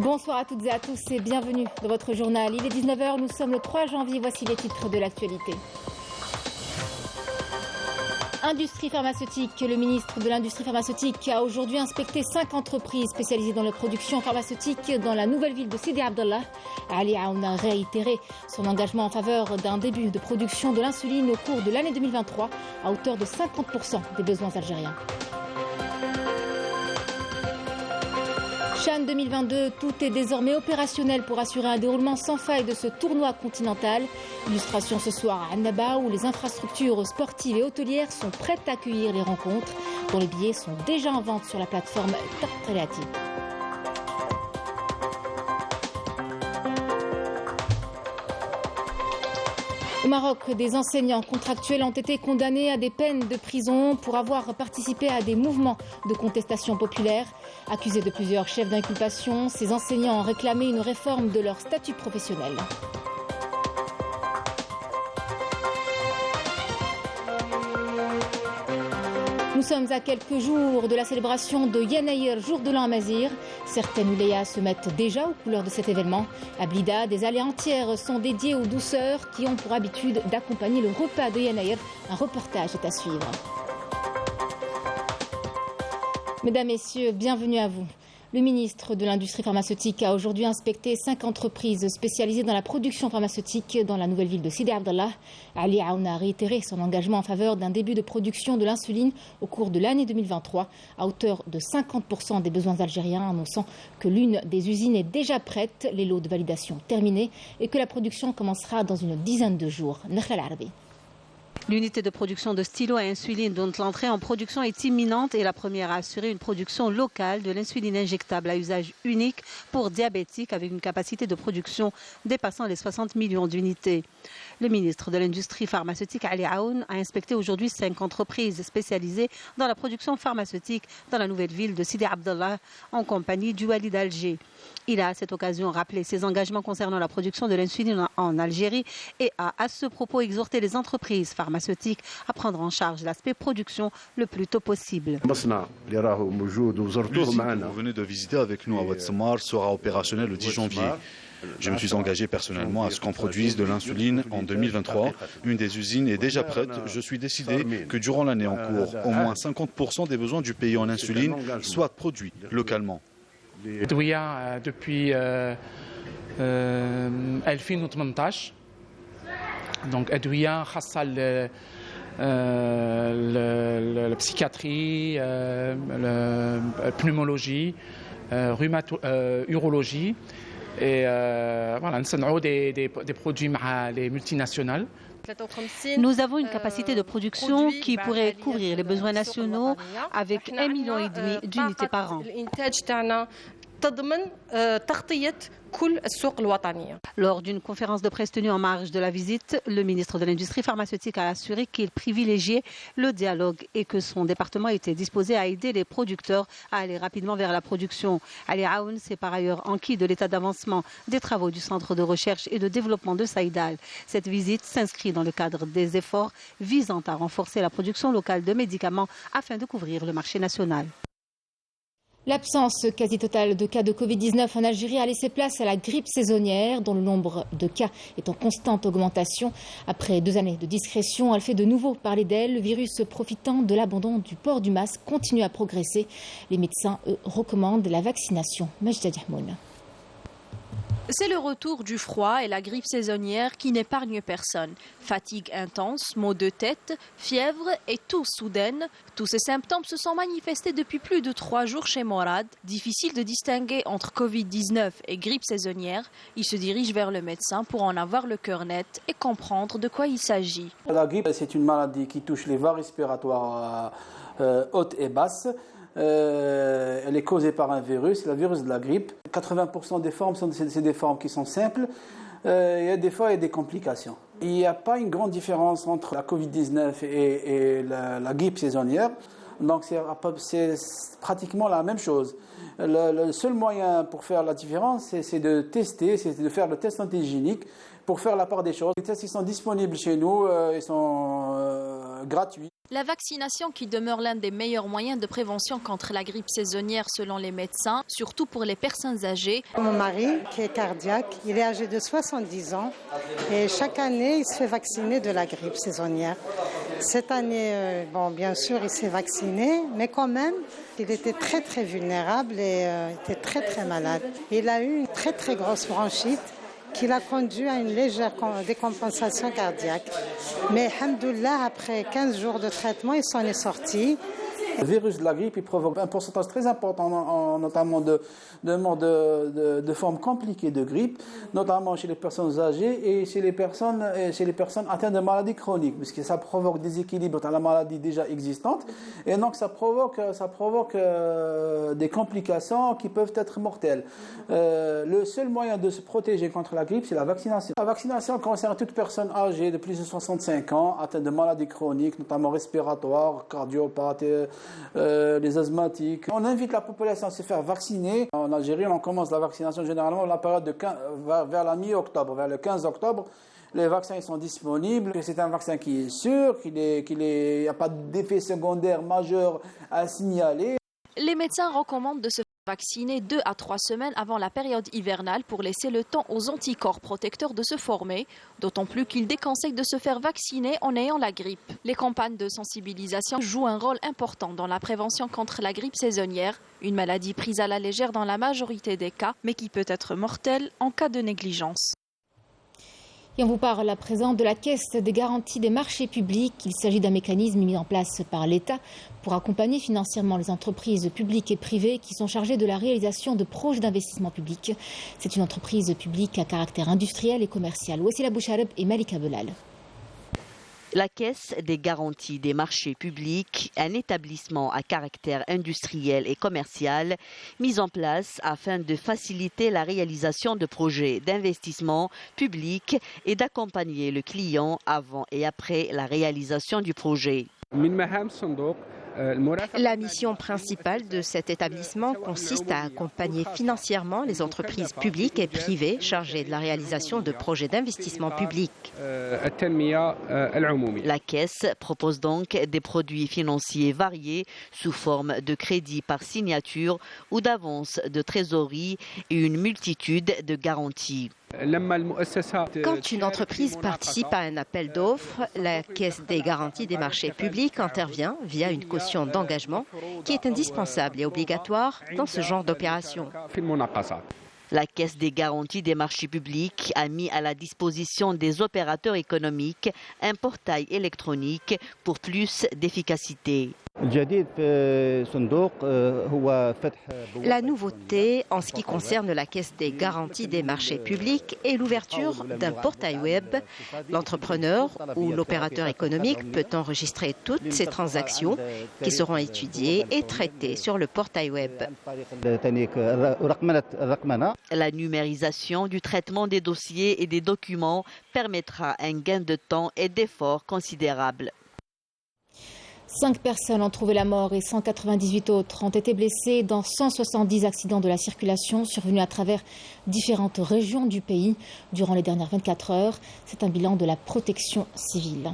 Bonsoir à toutes et à tous et bienvenue dans votre journal. Il est 19h, nous sommes le 3 janvier, voici les titres de l'actualité. Industrie pharmaceutique. Le ministre de l'Industrie pharmaceutique a aujourd'hui inspecté 5 entreprises spécialisées dans la production pharmaceutique dans la nouvelle ville de Sidi Abdallah. Ali Aoun a réitéré son engagement en faveur d'un début de production de l'insuline au cours de l'année 2023 à hauteur de 50% des besoins algériens. Chan 2022, tout est désormais opérationnel pour assurer un déroulement sans faille de ce tournoi continental. Illustration ce soir à Annaba où les infrastructures sportives et hôtelières sont prêtes à accueillir les rencontres dont les billets sont déjà en vente sur la plateforme Tartelati. Au Maroc, des enseignants contractuels ont été condamnés à des peines de prison pour avoir participé à des mouvements de contestation populaire. Accusés de plusieurs chefs d'inculpation, ces enseignants ont réclamé une réforme de leur statut professionnel. Nous sommes à quelques jours de la célébration de Yanayir, jour de l'an à Mazir. Certaines wilayas se mettent déjà aux couleurs de cet événement. À Blida, des allées entières sont dédiées aux douceurs qui ont pour habitude d'accompagner le repas de Yanayir. Un reportage est à suivre. Mesdames, Messieurs, bienvenue à vous. Le ministre de l'Industrie pharmaceutique a aujourd'hui inspecté 5 entreprises spécialisées dans la production pharmaceutique dans la nouvelle ville de Sidi Abdallah. Ali Aoun a réitéré son engagement en faveur d'un début de production de l'insuline au cours de l'année 2023 à hauteur de 50% des besoins algériens, annonçant que l'une des usines est déjà prête, les lots de validation terminés et que la production commencera dans une dizaine de jours. Nakhla Al-Arabi. L'unité de production de stylos à insuline dont l'entrée en production est imminente est la première à assurer une production locale de l'insuline injectable à usage unique pour diabétiques avec une capacité de production dépassant les 60 millions d'unités. Le ministre de l'Industrie pharmaceutique, Ali Aoun, a inspecté aujourd'hui 5 entreprises spécialisées dans la production pharmaceutique dans la nouvelle ville de Sidi Abdallah en compagnie du Wali d'Alger. Il a à cette occasion rappelé ses engagements concernant la production de l'insuline en Algérie et a à ce propos exhorté les entreprises pharmaceutiques à prendre en charge l'aspect production le plus tôt possible. L'usine que vous venez de visiter avec nous à Oued-Semar sera opérationnelle le 10 janvier. Je me suis engagé personnellement à ce qu'on produise de l'insuline en 2023. Une des usines est déjà prête. Je suis décidé que durant l'année en cours, au moins 50% des besoins du pays en insuline soient produits localement. depuis 2018 donc أدوية خاصة البسيكاتري البنومولوجي urologie et voilà نصنعوا des produits مع les multinationales. Nous avons une capacité de production qui pourrait couvrir les besoins nationaux avec 1,5 million d'unités par an. Lors d'une conférence de presse tenue en marge de la visite, le ministre de l'Industrie pharmaceutique a assuré qu'il privilégiait le dialogue et que son département était disposé à aider les producteurs à aller rapidement vers la production. Ali Aoun s'est par ailleurs enquis de l'état d'avancement des travaux du Centre de recherche et de développement de Saïdal. Cette visite s'inscrit dans le cadre des efforts visant à renforcer la production locale de médicaments afin de couvrir le marché national. L'absence quasi totale de cas de Covid-19 en Algérie a laissé place à la grippe saisonnière dont le nombre de cas est en constante augmentation. Après 2 années de discrétion, elle fait de nouveau parler d'elle. Le virus profitant de l'abandon du port du masque continue à progresser. Les médecins, eux, recommandent la vaccination. Majda Diahmoun. C'est le retour du froid et la grippe saisonnière qui n'épargne personne. Fatigue intense, maux de tête, fièvre et toux soudaine. Tous ces symptômes se sont manifestés depuis plus de 3 jours chez Morad. Difficile de distinguer entre Covid-19 et grippe saisonnière. Il se dirige vers le médecin pour en avoir le cœur net et comprendre de quoi il s'agit. La grippe, c'est une maladie qui touche les voies respiratoires hautes et basses. Elle est causée par un virus, c'est le virus de la grippe. 80% des formes, c'est des formes qui sont simples. Il y a des fois des complications. Il n'y a pas une grande différence entre la Covid-19 et la grippe saisonnière. Donc c'est pratiquement la même chose. Le seul moyen pour faire la différence, c'est de tester, c'est de faire le test antigénique pour faire la part des choses. Les tests ils sont disponibles chez nous, ils sont gratuit. La vaccination qui demeure l'un des meilleurs moyens de prévention contre la grippe saisonnière selon les médecins, surtout pour les personnes âgées. Mon mari, qui est cardiaque, il est âgé de 70 ans et chaque année, il se fait vacciner de la grippe saisonnière. Cette année, bien sûr, il s'est vacciné, mais quand même, il était très très vulnérable et était très très malade. Il a eu une très très grosse bronchite qui l'a conduit à une légère décompensation cardiaque. Mais, alhamdoulilah, après 15 jours de traitement, il s'en est sorti. Le virus de la grippe, il provoque un pourcentage très important, notamment de formes compliquées de grippe, notamment chez les personnes âgées et chez les personnes atteintes de maladies chroniques, puisque ça provoque des équilibres dans la maladie déjà existante, et donc ça provoque des complications qui peuvent être mortelles. Le seul moyen de se protéger contre la grippe, c'est la vaccination. La vaccination concerne toute personne âgée de plus de 65 ans, atteinte de maladies chroniques, notamment respiratoires, cardiopathes, les asthmatiques. On invite la population à se faire vacciner. En Algérie, on commence la vaccination généralement à la période vers la mi-octobre, vers le 15 octobre. Les vaccins sont disponibles. C'est un vaccin qui est sûr, qu'il n'y a pas d'effet secondaire majeur à signaler. Les médecins recommandent de se vacciner 2 à 3 semaines avant la période hivernale pour laisser le temps aux anticorps protecteurs de se former, d'autant plus qu'ils déconseillent de se faire vacciner en ayant la grippe. Les campagnes de sensibilisation jouent un rôle important dans la prévention contre la grippe saisonnière, une maladie prise à la légère dans la majorité des cas, mais qui peut être mortelle en cas de négligence. Et on vous parle à présent de la Caisse des garanties des marchés publics. Il s'agit d'un mécanisme mis en place par l'État pour accompagner financièrement les entreprises publiques et privées qui sont chargées de la réalisation de projets d'investissement public. C'est une entreprise publique à caractère industriel et commercial. Wassila Bouchareb et Malika Belal. La Caisse des garanties des marchés publics, un établissement à caractère industriel et commercial mis en place afin de faciliter la réalisation de projets d'investissement public et d'accompagner le client avant et après la réalisation du projet. La mission principale de cet établissement consiste à accompagner financièrement les entreprises publiques et privées chargées de la réalisation de projets d'investissement public. La Caisse propose donc des produits financiers variés sous forme de crédit par signature ou d'avance de trésorerie et une multitude de garanties. Quand une entreprise participe à un appel d'offres, la Caisse des garanties des marchés publics intervient via une caution d'engagement qui est indispensable et obligatoire dans ce genre d'opération. La Caisse des garanties des marchés publics a mis à la disposition des opérateurs économiques un portail électronique pour plus d'efficacité. La nouveauté en ce qui concerne la Caisse des garanties des marchés publics est l'ouverture d'un portail web. L'entrepreneur ou l'opérateur économique peut enregistrer toutes ses transactions qui seront étudiées et traitées sur le portail web. La numérisation du traitement des dossiers et des documents permettra un gain de temps et d'efforts considérable. 5 personnes ont trouvé la mort et 198 autres ont été blessées dans 170 accidents de la circulation survenus à travers différentes régions du pays durant les dernières 24 heures. C'est un bilan de la protection civile.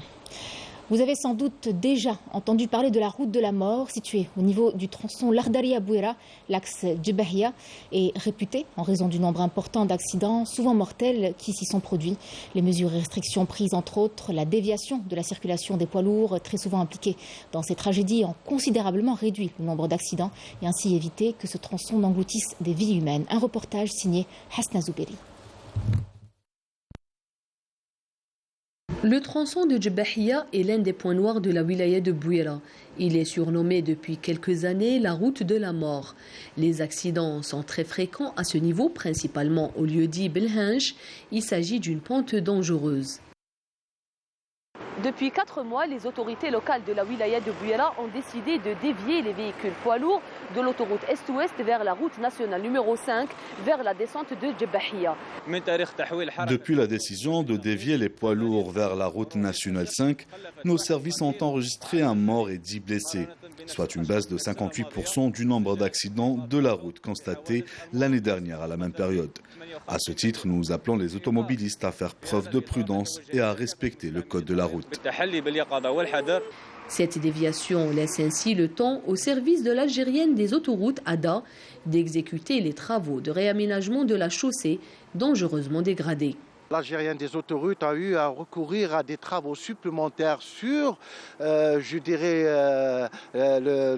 Vous avez sans doute déjà entendu parler de la route de la mort située au niveau du tronçon Lardaria-Bouira. L'axe Djebahia est réputé en raison du nombre important d'accidents, souvent mortels, qui s'y sont produits. Les mesures et restrictions prises, entre autres, la déviation de la circulation des poids lourds, très souvent impliqués dans ces tragédies, ont considérablement réduit le nombre d'accidents et ainsi évité que ce tronçon n'engloutisse des vies humaines. Un reportage signé Hasna Zouberi. Le tronçon de Djebahia est l'un des points noirs de la wilaya de Bouira. Il est surnommé depuis quelques années la route de la mort. Les accidents sont très fréquents à ce niveau, principalement au lieu-dit Belhanj. Il s'agit d'une pente dangereuse. Depuis 4 mois, les autorités locales de la wilaya de Bouira ont décidé de dévier les véhicules poids lourds de l'autoroute Est-Ouest vers la route nationale numéro 5, vers la descente de Djebahia. Depuis la décision de dévier les poids lourds vers la route nationale 5, nos services ont enregistré un mort et 10 blessés. soit une baisse de 58% du nombre d'accidents de la route constatés l'année dernière à la même période. À ce titre, nous appelons les automobilistes à faire preuve de prudence et à respecter le code de la route. Cette déviation laisse ainsi le temps au service de l'Algérienne des autoroutes ADA d'exécuter les travaux de réaménagement de la chaussée dangereusement dégradée. L'Algérienne des autoroutes a eu à recourir à des travaux supplémentaires sur, le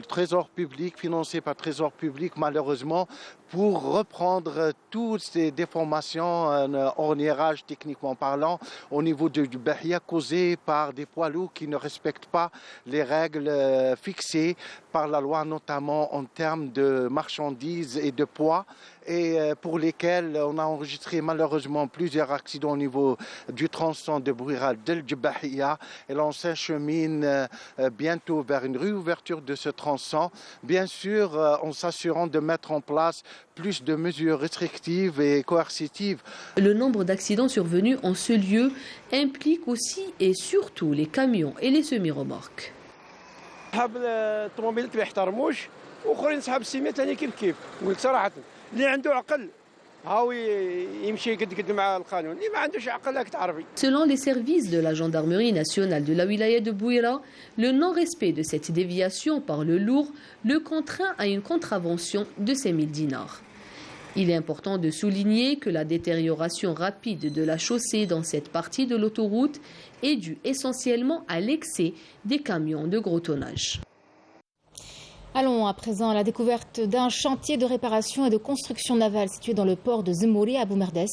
trésor public, financé par le trésor public malheureusement, pour reprendre toutes ces déformations, orniérage techniquement parlant, au niveau du Bahia causées par des poids lourds qui ne respectent pas les règles fixées par la loi, notamment en termes de marchandises et de poids, et pour lesquels on a enregistré malheureusement plusieurs accidents au niveau du tronçon de Bouira d'El Djebahia. Et l'on s'achemine bientôt vers une réouverture de ce tronçon, bien sûr en s'assurant de mettre en place plus de mesures restrictives et coercitives. Le nombre d'accidents survenus en ce lieu implique aussi et surtout les camions et les semi-remorques. Selon les services de la gendarmerie nationale de la wilaya de Bouira, le non-respect de cette déviation par le lourd le contraint à une contravention de 5 000 dinars. Il est important de souligner que la détérioration rapide de la chaussée dans cette partie de l'autoroute est due essentiellement à l'excès des camions de gros tonnage. Allons à présent à la découverte d'un chantier de réparation et de construction navale situé dans le port de Zemouri à Boumerdes.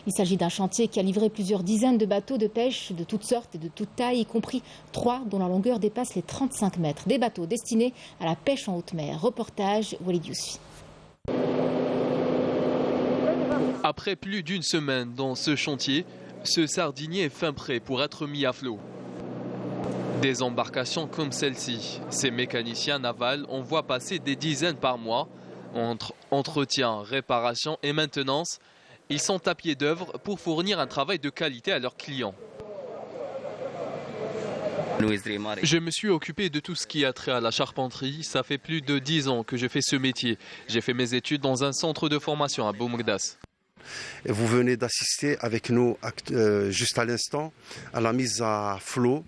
Il s'agit d'un chantier qui a livré plusieurs dizaines de bateaux de pêche de toutes sortes et de toutes tailles, y compris 3 dont la longueur dépasse les 35 mètres. Des bateaux destinés à la pêche en haute mer. Reportage Walid Yousfi. Après plus d'une semaine dans ce chantier, ce sardinier est fin prêt pour être mis à flot. Des embarcations comme celle-ci, ces mécaniciens navals en voient passer des dizaines par mois. Entre entretien, réparation et maintenance, ils sont à pied d'œuvre pour fournir un travail de qualité à leurs clients. Je me suis occupé de tout ce qui a trait à la charpenterie. Ça fait plus de 10 ans que je fais ce métier. J'ai fait mes études dans un centre de formation à Boumgdas. Vous venez d'assister avec nous juste à l'instant à la mise à flot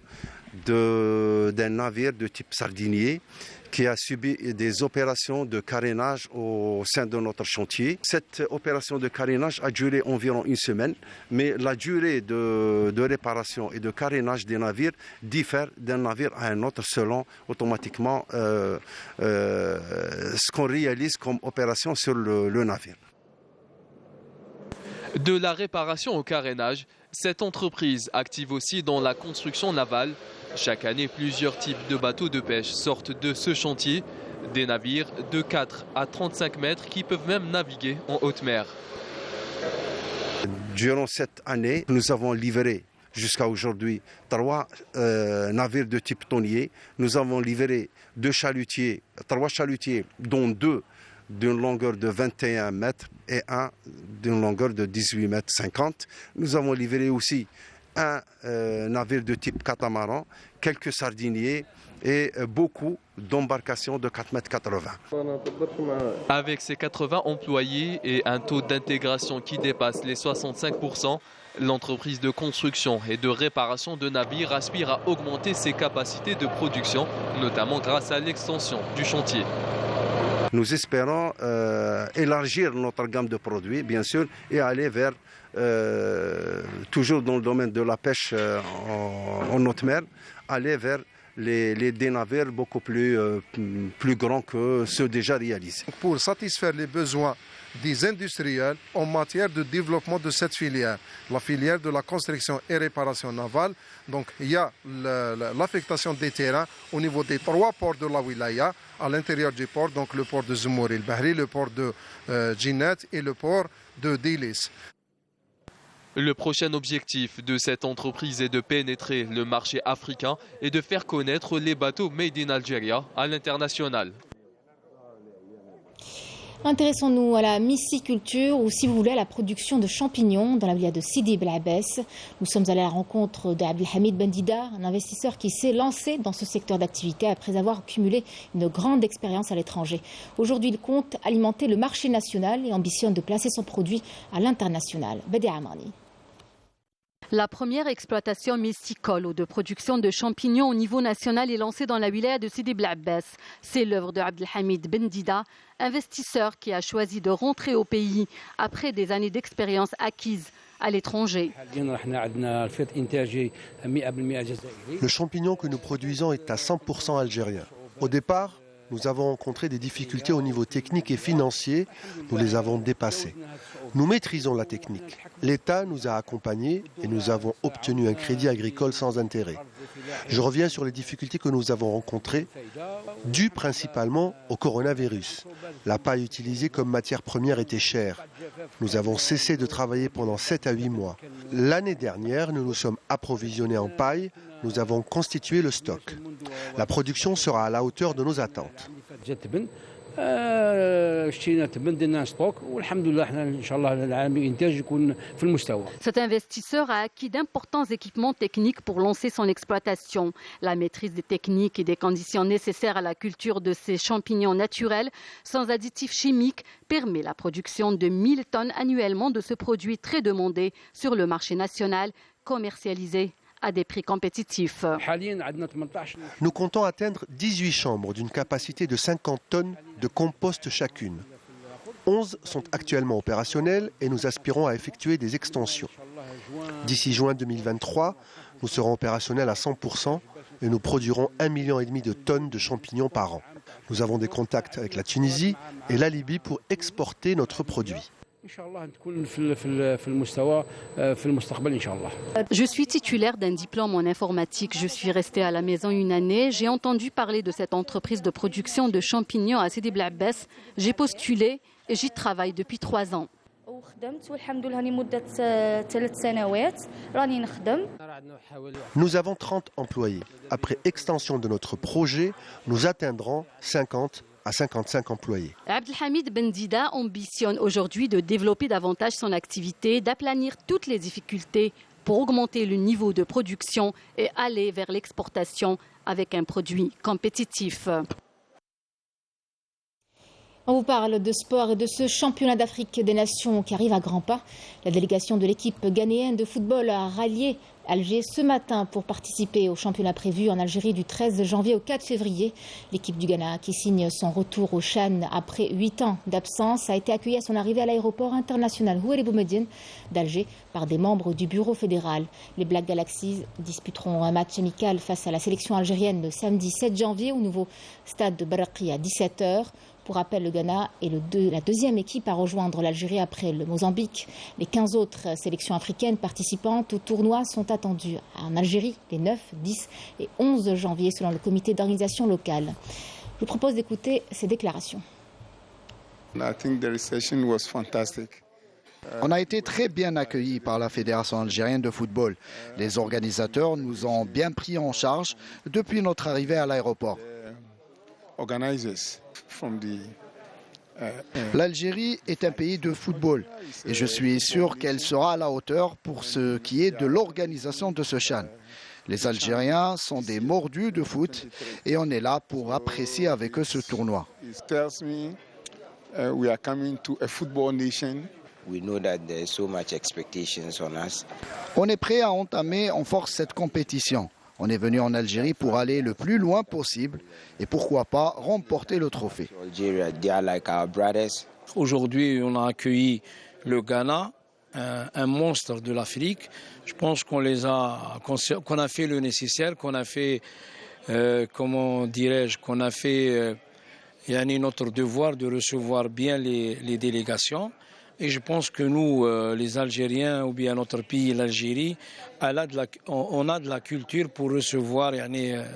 d'un navire de type sardinier qui a subi des opérations de carénage au sein de notre chantier. Cette opération de carénage a duré environ une semaine, mais la durée de réparation et de carénage des navires diffère d'un navire à un autre selon automatiquement ce qu'on réalise comme opération sur le navire. De la réparation au carénage, cette entreprise active aussi dans la construction navale. Chaque année, plusieurs types de bateaux de pêche sortent de ce chantier. Des navires de 4 à 35 mètres qui peuvent même naviguer en haute mer. Durant cette année, nous avons livré jusqu'à aujourd'hui 3 navires de type tonnier. Nous avons livré 3 chalutiers, dont 2 d'une longueur de 21 mètres et un d'une longueur de 18 mètres 50. Nous avons livré aussi un navire de type catamaran, quelques sardiniers et beaucoup d'embarcations de 4 mètres 80. Avec ses 80 employés et un taux d'intégration qui dépasse les 65%, l'entreprise de construction et de réparation de navires aspire à augmenter ses capacités de production, notamment grâce à l'extension du chantier. Nous espérons élargir notre gamme de produits, bien sûr, et aller vers, toujours dans le domaine de la pêche en haute mer, aller vers des navires beaucoup plus grands que ceux déjà réalisés. Pour satisfaire les besoins des industriels en matière de développement de cette filière, la filière de la construction et réparation navale. Donc il y a l'affectation des terrains au niveau des 3 ports de la wilaya, à l'intérieur du port, donc le port de Zemouri el-Bahri, le port de Djinnat et le port de Dilis. Le prochain objectif de cette entreprise est de pénétrer le marché africain et de faire connaître les bateaux Made in Algeria à l'international. Intéressons-nous à la myciculture ou, si vous voulez, à la production de champignons dans la wilaya de Sidi Bel Abbès. Nous sommes allés à la rencontre d'Abdelhamid Bendida, un investisseur qui s'est lancé dans ce secteur d'activité après avoir cumulé une grande expérience à l'étranger. Aujourd'hui, il compte alimenter le marché national et ambitionne de placer son produit à l'international. Bedi Amani. La première exploitation mysticole ou de production de champignons au niveau national est lancée dans la wilaya de Sidi Bel Abbès. C'est l'œuvre de Abdelhamid Bendida, investisseur qui a choisi de rentrer au pays après des années d'expérience acquises à l'étranger. Le champignon que nous produisons est à 100% algérien. Au départ, nous avons rencontré des difficultés au niveau technique et financier. Nous les avons dépassées. Nous maîtrisons la technique. L'État nous a accompagnés et nous avons obtenu un crédit agricole sans intérêt. Je reviens sur les difficultés que nous avons rencontrées, dues principalement au coronavirus. La paille utilisée comme matière première était chère. Nous avons cessé de travailler pendant 7 à 8 mois. L'année dernière, nous nous sommes approvisionnés en paille. Nous avons constitué le stock. La production sera à la hauteur de nos attentes. Cet investisseur a acquis d'importants équipements techniques pour lancer son exploitation. La maîtrise des techniques et des conditions nécessaires à la culture de ces champignons naturels sans additifs chimiques permet la production de 1000 tonnes annuellement de ce produit très demandé sur le marché national, commercialisé à des prix compétitifs. Nous comptons atteindre 18 chambres d'une capacité de 50 tonnes de compost chacune. 11 sont actuellement opérationnelles et nous aspirons à effectuer des extensions. D'ici juin 2023, nous serons opérationnels à 100% et nous produirons 1,5 million de tonnes de champignons par an. Nous avons des contacts avec la Tunisie et la Libye pour exporter notre produit. Je suis titulaire d'un diplôme en informatique. Je suis restée à la maison une année. J'ai entendu parler de cette entreprise de production de champignons à Sidi Bel Abbès. J'ai postulé et j'y travaille depuis 3 ans. Nous avons 30 employés. Après extension de notre projet, nous atteindrons 50 à 55 employés. Abdelhamid Bendida ambitionne aujourd'hui de développer davantage son activité, d'aplanir toutes les difficultés pour augmenter le niveau de production et aller vers l'exportation avec un produit compétitif. On vous parle de sport et de ce championnat d'Afrique des Nations qui arrive à grands pas. La délégation de l'équipe ghanéenne de football a rallié Alger ce matin pour participer au championnat prévu en Algérie du 13 janvier au 4 février. L'équipe du Ghana, qui signe son retour au CHAN après 8 ans d'absence, a été accueillie à son arrivée à l'aéroport international Houari Boumediene d'Alger par des membres du bureau fédéral. Les Black Galaxies disputeront un match amical face à la sélection algérienne le samedi 7 janvier au nouveau stade de Baraki à 17h. Pour rappel, le Ghana est la deuxième équipe à rejoindre l'Algérie après le Mozambique. Les 15 autres sélections africaines participantes au tournoi sont attendues en Algérie les 9, 10 et 11 janvier selon le comité d'organisation locale. Je vous propose d'écouter ces déclarations. On a été très bien accueillis par la Fédération algérienne de football. Les organisateurs nous ont bien pris en charge depuis notre arrivée à l'aéroport. L'Algérie est un pays de football et je suis sûr qu'elle sera à la hauteur pour ce qui est de l'organisation de ce CHAN. Les Algériens sont des mordus de foot et on est là pour apprécier avec eux ce tournoi. On est prêt à entamer en force cette compétition. On est venu en Algérie pour aller le plus loin possible et pourquoi pas remporter le trophée. Aujourd'hui, on a accueilli le Ghana, un monstre de l'Afrique. Je pense qu'on a fait le nécessaire, qu'on a fait, qu'on a fait notre devoir de recevoir bien les délégations. Et je pense que nous, les Algériens, ou bien notre pays, l'Algérie, on a de la culture pour recevoir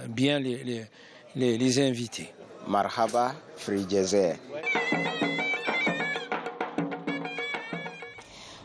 bien les invités. Marhaba, Free Jazer.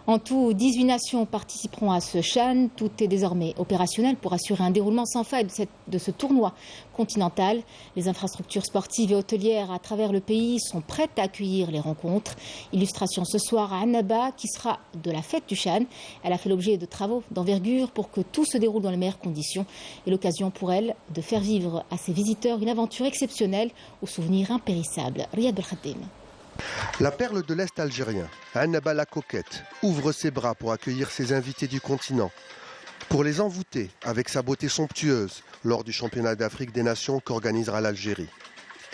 En tout, 18 nations participeront à ce CHAN. Tout est désormais opérationnel pour assurer un déroulement sans faille de ce tournoi continental. Les infrastructures sportives et hôtelières à travers le pays sont prêtes à accueillir les rencontres. Illustration ce soir à Annaba, qui sera de la fête du CHAN. Elle a fait l'objet de travaux d'envergure pour que tout se déroule dans les meilleures conditions. Et l'occasion pour elle de faire vivre à ses visiteurs une aventure exceptionnelle aux souvenirs impérissables. Riyad Belkhadim. La perle de l'Est algérien, Annaba la coquette, ouvre ses bras pour accueillir ses invités du continent, pour les envoûter avec sa beauté somptueuse lors du championnat d'Afrique des Nations qu'organisera l'Algérie,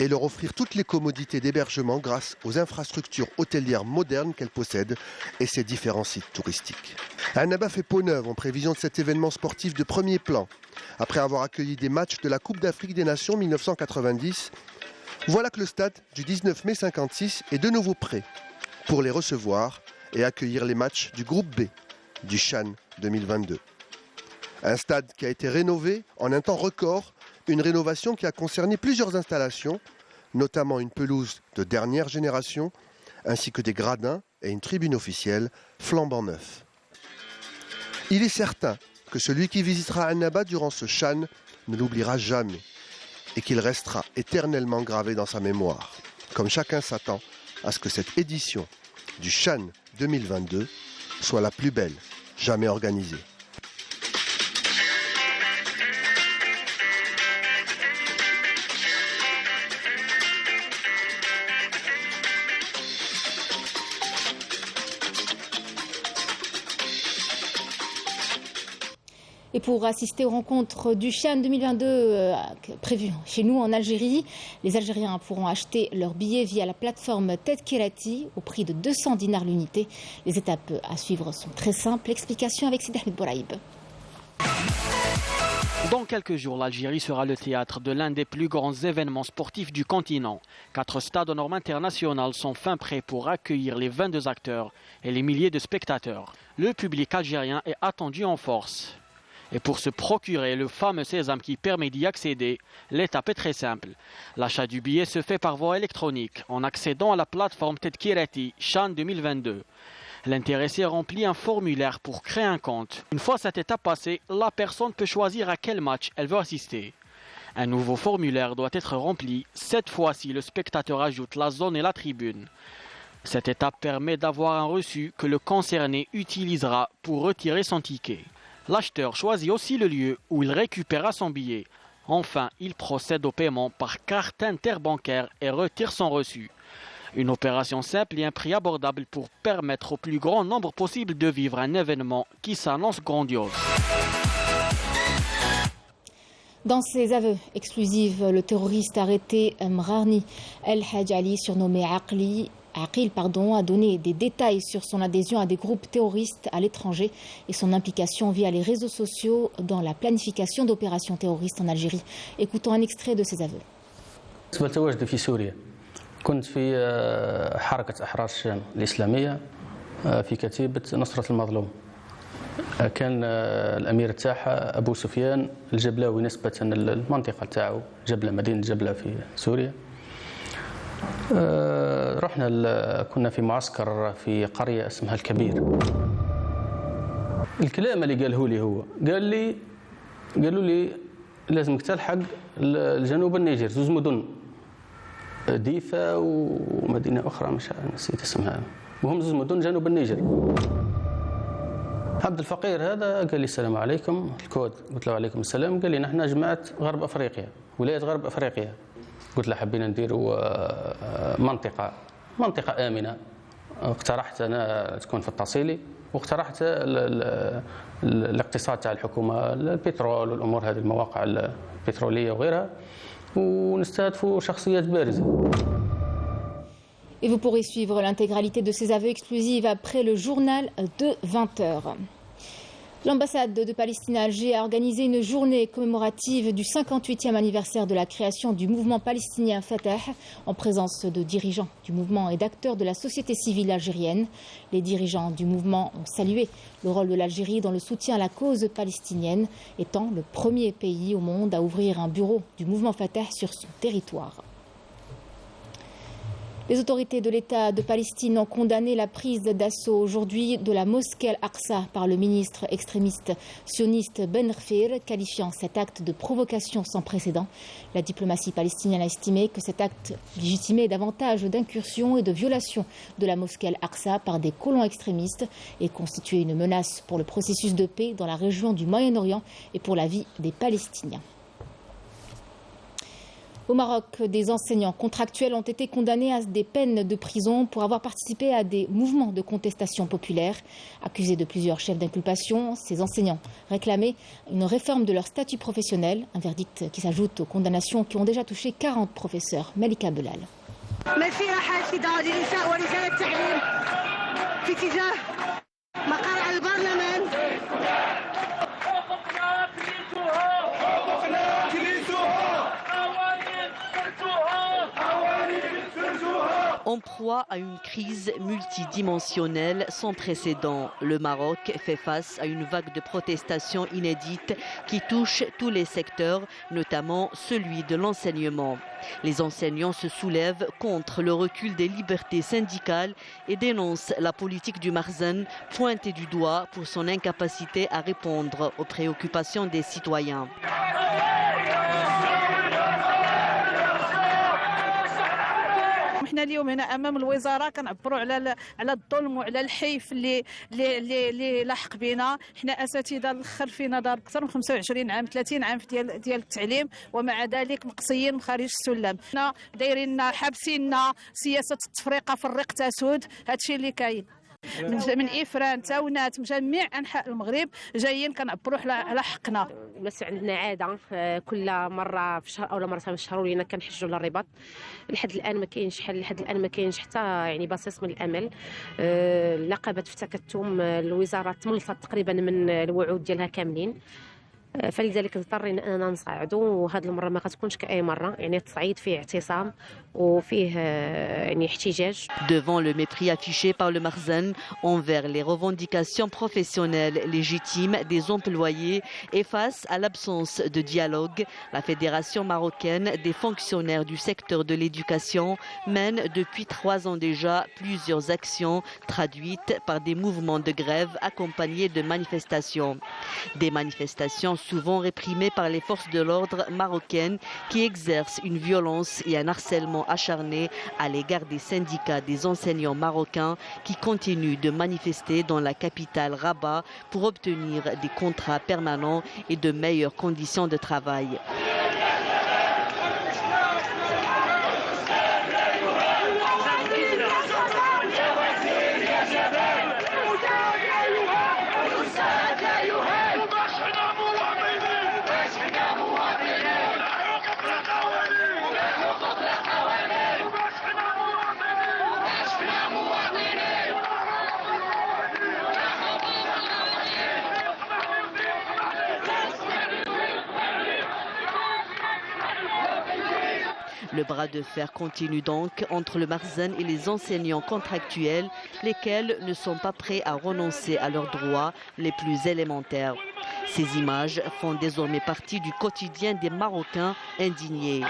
et leur offrir toutes les commodités d'hébergement grâce aux infrastructures hôtelières modernes qu'elle possède et ses différents sites touristiques. Annaba fait peau neuve en prévision de cet événement sportif de premier plan. Après avoir accueilli des matchs de la Coupe d'Afrique des Nations 1990, voilà que le stade du 19 mai 56 est de nouveau prêt pour les recevoir et accueillir les matchs du groupe B du CHAN 2022. Un stade qui a été rénové en un temps record, une rénovation qui a concerné plusieurs installations, notamment une pelouse de dernière génération, ainsi que des gradins et une tribune officielle flambant neuf. Il est certain que celui qui visitera Annaba durant ce CHAN ne l'oubliera jamais, et qu'il restera éternellement gravé dans sa mémoire, comme chacun s'attend à ce que cette édition du CHAN 2022 soit la plus belle jamais organisée. Et pour assister aux rencontres du CHAN 2022 prévues chez nous en Algérie, les Algériens pourront acheter leurs billets via la plateforme Tadkirati au prix de 200 dinars l'unité. Les étapes à suivre sont très simples. Explication avec Sidi Ahmed Bouraïb. Dans quelques jours, l'Algérie sera le théâtre de l'un des plus grands événements sportifs du continent. 4 stades aux normes internationales sont fin prêts pour accueillir les 22 acteurs et les milliers de spectateurs. Le public algérien est attendu en force. Et pour se procurer le fameux sésame qui permet d'y accéder, l'étape est très simple. L'achat du billet se fait par voie électronique en accédant à la plateforme Tadkirati CHAN 2022. L'intéressé remplit un formulaire pour créer un compte. Une fois cette étape passée, la personne peut choisir à quel match elle veut assister. Un nouveau formulaire doit être rempli. Cette fois-ci, le spectateur ajoute la zone et la tribune. Cette étape permet d'avoir un reçu que le concerné utilisera pour retirer son ticket. L'acheteur choisit aussi le lieu où il récupérera son billet. Enfin, il procède au paiement par carte interbancaire et retire son reçu. Une opération simple et un prix abordable pour permettre au plus grand nombre possible de vivre un événement qui s'annonce grandiose. Dans ses aveux exclusifs, le terroriste arrêté Mrarni El Hajali, surnommé Aqil, a donné des détails sur son adhésion à des groupes terroristes à l'étranger et son implication via les réseaux sociaux dans la planification d'opérations terroristes en Algérie. Écoutons un extrait de ses aveux. كنت في حركة أحرار الشام الإسلامية في كتيبة نصرة المظلوم. كان الأمير تاعها أبو سفيان الجبلاوي نسبة للمنطقة تاعو جبلة مدينة جبلة في سوريا. رحنا كنا في معسكر في قرية اسمها الكبير. الكلام اللي قاله لي هو قالوا لي لازمك تلحق الجنوب النيجر زوز مدن ديفا ومدينة أخرى مش نسيت اسمها وهم زوز مدن جنوب النيجر. عبد الفقير هذا قال لي السلام عليكم الكود قلت له عليكم السلام قال لي نحن جماعة غرب أفريقيا ولاية غرب أفريقيا قلت له حبينا نديروا منطقة آمنة اقترحت أنا تكون في التصيلي واقترحت الاقتصاد تاع الحكومة البترول والأمور هذه المواقع البترولية وغيرها ونستهدفوا شخصيات بارزة. Et vous pourrez suivre l'intégralité de ces aveux exclusifs après le journal de 20h. L'ambassade de Palestine à Alger a organisé une journée commémorative du 58e anniversaire de la création du mouvement palestinien Fatah en présence de dirigeants du mouvement et d'acteurs de la société civile algérienne. Les dirigeants du mouvement ont salué le rôle de l'Algérie dans le soutien à la cause palestinienne, étant le premier pays au monde à ouvrir un bureau du mouvement Fatah sur son territoire. Les autorités de l'État de Palestine ont condamné la prise d'assaut aujourd'hui de la mosquée Al-Aqsa par le ministre extrémiste sioniste Ben Gvir, qualifiant cet acte de provocation sans précédent. La diplomatie palestinienne a estimé que cet acte légitimait davantage d'incursions et de violations de la mosquée Al-Aqsa par des colons extrémistes et constituait une menace pour le processus de paix dans la région du Moyen-Orient et pour la vie des Palestiniens. Au Maroc, des enseignants contractuels ont été condamnés à des peines de prison pour avoir participé à des mouvements de contestation populaire. Accusés de plusieurs chefs d'inculpation, ces enseignants réclamaient une réforme de leur statut professionnel, un verdict qui s'ajoute aux condamnations qui ont déjà touché 40 professeurs. Malika Belal. En proie à une crise multidimensionnelle sans précédent, le Maroc fait face à une vague de protestations inédites qui touche tous les secteurs, notamment celui de l'enseignement. Les enseignants se soulèvent contre le recul des libertés syndicales et dénoncent la politique du Marzen, pointée du doigt pour son incapacité à répondre aux préoccupations des citoyens. احنا اليوم هنا امام الوزاره كنعبروا على الظلم وعلى الحيف اللي لاحق بنا. احنا اساتذه الاخر فينا دار اكثر من 25 عام 30 عام ديال التعليم ومع ذلك مقصيين من خارج السلم. حنا دايرين حابسيننا سياسه التفرقه فرق تسود. هادشي اللي كاين من إفران تاونات من جميع أنحاء المغرب جايين كنعبروا على حقنا. بس عندنا عادة كل مرة في الشهر أو مرة في الشهر ولينا كنحجوا للرباط. لحد الآن ما كاينش حل، لحد الآن ما كاينش حتى يعني بصيص من الأمل. النقابة في التكتم، الوزارة تملصت تقريبا من الوعود ديالها كاملين. فلذلك اضطرينا اننا نصعدوا وهذه المره ما غتكونش كاي مره يعني التصعيد فيه اعتصام وفيه يعني احتجاج. Devant le mépris affiché par le Marzen envers les revendications professionnelles légitimes des employés et face à l'absence de dialogue, la Fédération marocaine des fonctionnaires du secteur de l'éducation mène depuis 3 ans déjà plusieurs actions traduites par des mouvements de grève accompagnés de manifestations. Des manifestations souvent réprimées par les forces de l'ordre marocaines qui exercent une violence et un harcèlement acharné à l'égard des syndicats des enseignants marocains qui continuent de manifester dans la capitale Rabat pour obtenir des contrats permanents et de meilleures conditions de travail. Le bras de fer continue donc entre le Marzen et les enseignants contractuels, lesquels ne sont pas prêts à renoncer à leurs droits les plus élémentaires. Ces images font désormais partie du quotidien des Marocains indignés.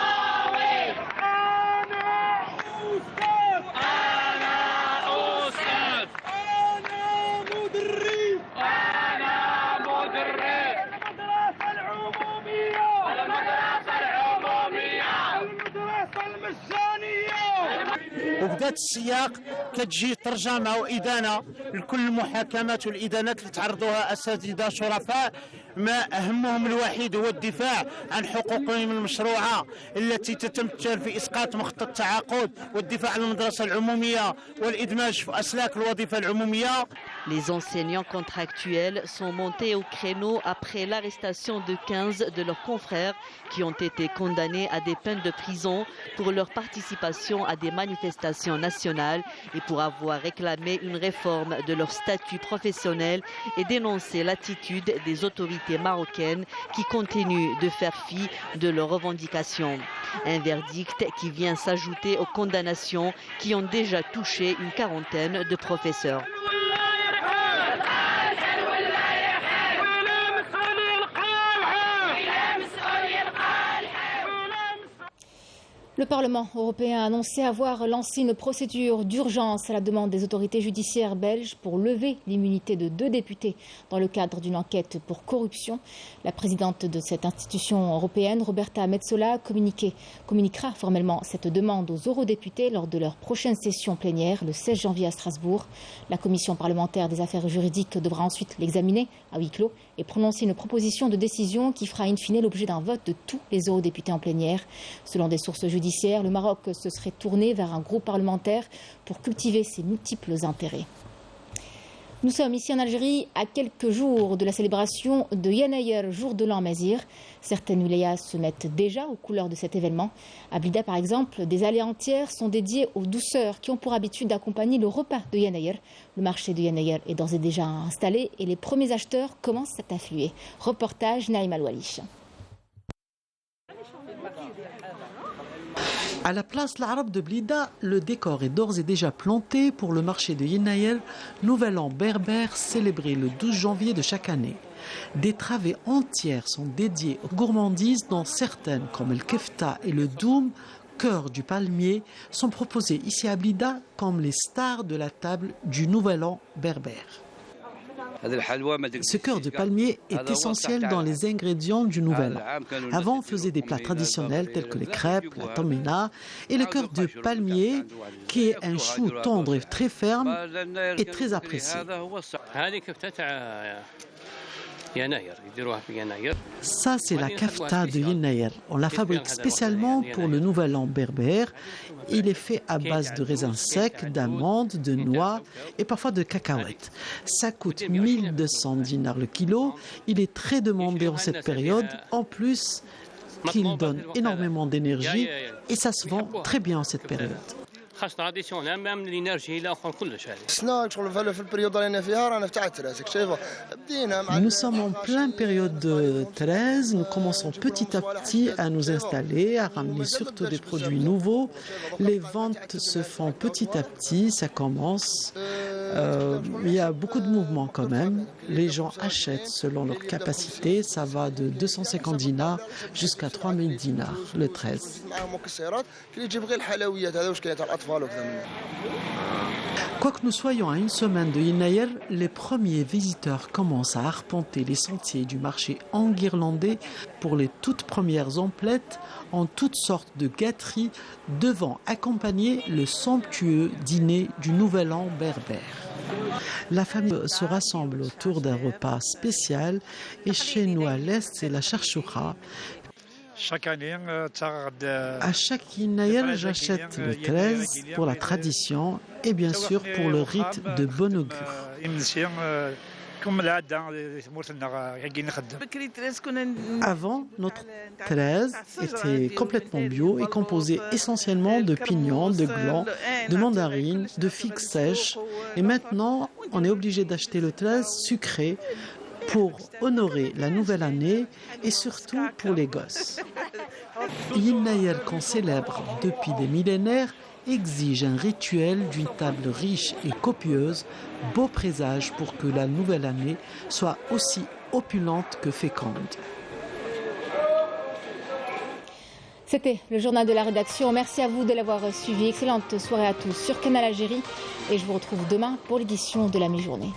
وبدات السياق كتجي ترجمه وادانه لكل المحاكمات والادانات اللي تعرضوها اساتذه شرفاء ما اهمهم الوحيد هو الدفاع عن حقوقهم المشروعه التي تتمثل في اسقاط مخطط التعاقد والدفاع عن المدرسه العموميه والادماج في اسلاك الوظيفه العموميه. Les enseignants contractuels sont montés au créneau après l'arrestation de 15 de leurs confrères qui ont été condamnés à des peines de prison pour leur participation à des manifestations nationales et pour avoir réclamé une réforme de leur statut professionnel et dénoncé l'attitude des autorités marocaines qui continuent de faire fi de leurs revendications. Un verdict qui vient s'ajouter aux condamnations qui ont déjà touché une quarantaine de professeurs. Le Parlement européen a annoncé avoir lancé une procédure d'urgence à la demande des autorités judiciaires belges pour lever l'immunité de 2 députés dans le cadre d'une enquête pour corruption. La présidente de cette institution européenne, Roberta Metsola, communiquera formellement cette demande aux eurodéputés lors de leur prochaine session plénière le 16 janvier à Strasbourg. La commission parlementaire des affaires juridiques devra ensuite l'examiner à huis clos et prononcer une proposition de décision qui fera in fine l'objet d'un vote de tous les eurodéputés en plénière. Selon des sources judiciaires, le Maroc se serait tourné vers un groupe parlementaire pour cultiver ses multiples intérêts. Nous sommes ici en Algérie à quelques jours de la célébration de Yenayer, jour de l'an Mazir. Certaines wilayas se mettent déjà aux couleurs de cet événement. À Blida, par exemple, des allées entières sont dédiées aux douceurs qui ont pour habitude d'accompagner le repas de Yenayer. Le marché de Yenayer est d'ores et déjà installé et les premiers acheteurs commencent à affluer. Reportage Naïm Al-Walish. À la place l'Arabe de Blida, le décor est d'ores et déjà planté pour le marché de Yenayer, nouvel an berbère célébré le 12 janvier de chaque année. Des travées entières sont dédiées aux gourmandises dont certaines, comme le kefta et le doum, cœur du palmier, sont proposées ici à Blida comme les stars de la table du nouvel an berbère. Ce cœur de palmier est essentiel dans les ingrédients du nouvel an. Avant, on faisait des plats traditionnels tels que les crêpes, la tomina et le cœur de palmier, qui est un chou tendre et très ferme et très apprécié. Ça, c'est la kafta de Yenayer. On la fabrique spécialement pour le nouvel an berbère. Il est fait à base de raisins secs, d'amandes, de noix et parfois de cacahuètes. Ça coûte 1200 dinars le kilo. Il est très demandé en cette période. En plus, qu'il donne énormément d'énergie et ça se vend très bien en cette période. Nous sommes en pleine période de 13. Nous commençons petit à petit à nous installer, à ramener surtout des produits nouveaux. Les ventes se font petit à petit, ça commence. Il y a beaucoup de mouvements quand même. Les gens achètent selon leur capacité. Ça va de 250 dinars jusqu'à 3000 dinars le 13. Quoique nous soyons à une semaine de Yenayer, les premiers visiteurs commencent à arpenter les sentiers du marché enguirlandé pour les toutes premières emplettes en toutes sortes de gâteries devant accompagner le somptueux dîner du Nouvel An berbère. La famille se rassemble autour d'un repas spécial et chez nous à l'est, c'est la charchoura. Chaque année, à chaque Yenayer, j'achète le 13 pour la tradition et bien sûr pour le rite de bon augure. Avant, notre 13 était complètement bio et composé essentiellement de pignons, de glands, de mandarines, de figues sèches. Et maintenant, on est obligé d'acheter le 13 sucré pour honorer la nouvelle année et surtout pour les gosses. Yenayer, qu'on célèbre depuis des millénaires, exige un rituel d'une table riche et copieuse, beau présage pour que la nouvelle année soit aussi opulente que féconde. C'était le journal de la rédaction. Merci à vous de l'avoir suivi. Excellente soirée à tous sur Canal Algérie et je vous retrouve demain pour l'édition de la mi-journée.